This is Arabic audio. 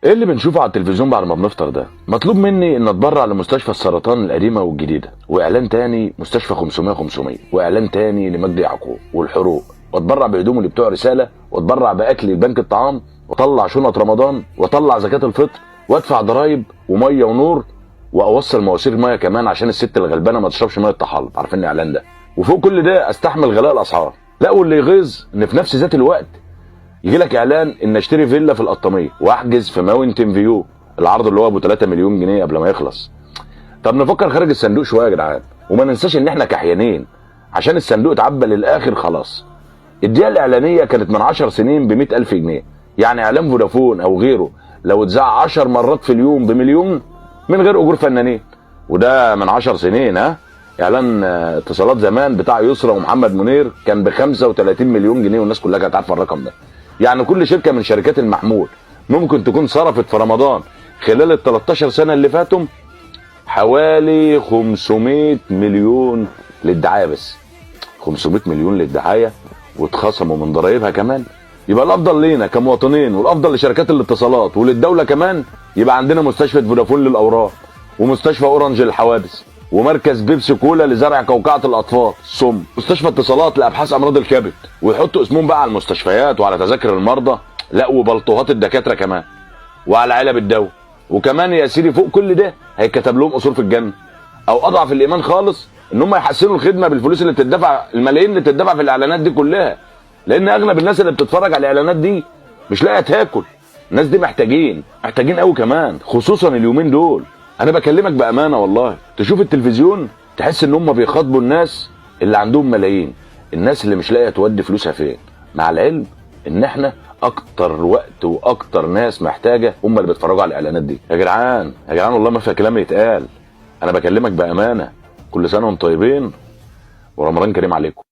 ايه اللي بنشوفه على التلفزيون بعد ما بنفطر ده؟ مطلوب مني ان اتبرع لمستشفى السرطان القديمه والجديده، واعلان تاني مستشفى 500 واعلان تاني لمجدي يعقوب والحروق، واتبرع بهدوم اللي بتوع رساله، واتبرع باكل لبنك الطعام، واطلع شنط رمضان، واطلع زكاه الفطر، وادفع ضرايب وميه ونور، واوصل مواسير ميه كمان عشان الست الغلبانه ما تشربش ميه طحالب. عارفين الاعلان ده؟ وفوق كل ده استحمل غلاء الاسعار. لا، واللي يغيظ ان في نفس ذات الوقت يجي لك اعلان ان اشتري فيلا في القطاميه واحجز في ماونتن فيو، العرض اللي هو ابو 3 مليون جنيه قبل ما يخلص. طب نفكر خارج الصندوق شويه يا جدعان، وما ننساش ان احنا كحيانين عشان الصندوق اتعبى للاخر خلاص. الدقيقه الاعلانيه كانت من 10 سنين ب 100,000 جنيه، يعني اعلان فودافون او غيره لو اتذاع 10 مرات في اليوم بمليون من غير اجور فنانين. وده من 10 سنين. اعلان اتصالات زمان بتاع يسرا ومحمد منير كان ب 35 مليون جنيه، والناس كلها كانت عارفه الرقم ده. يعني كل شركه من شركات المحمول ممكن تكون صرفت في رمضان خلال ال 13 سنه اللي فاتوا حوالي 500 مليون للدعايه بس. 500 مليون للدعايه واتخصموا من ضرايبها كمان. يبقى الافضل لينا كمواطنين والافضل لشركات الاتصالات وللدوله كمان يبقى عندنا مستشفى فودافون للاورام، ومستشفى اورنج للحوادث، ومركز بيبسي كولا لزرع قوقعه الاطفال السم، مستشفى اتصالات لابحاث امراض الكبد، ويحطوا اسمهم بقى على المستشفيات وعلى تذاكر المرضى، لا وبلطوهات الدكاتره كمان، وعلى علب الدواء. وكمان يا سيدي فوق كل ده هيتكتب لهم قصور في الجنه. او اضعف الايمان خالص ان هم يحسنوا الخدمه بالفلوس اللي بتدفع، الملايين اللي بتدفع في الاعلانات دي كلها، لان اغلب الناس اللي بتتفرج على الاعلانات دي مش لاقيه تاكل. الناس دي محتاجين قوي كمان، خصوصا اليومين دول. انا بكلمك بامانه والله، تشوف التلفزيون تحس ان هم بيخاطبوا الناس اللي عندهم ملايين، الناس اللي مش لاقيه تودي فلوسها فين، مع العلم ان احنا اكتر وقت واكتر ناس محتاجه هم اللي بيتفرجوا على الاعلانات دي. يا جدعان والله ما فيها كلام يتقال، انا بكلمك بامانه. كل سنه وانتم طيبين ورمضان كريم عليكم.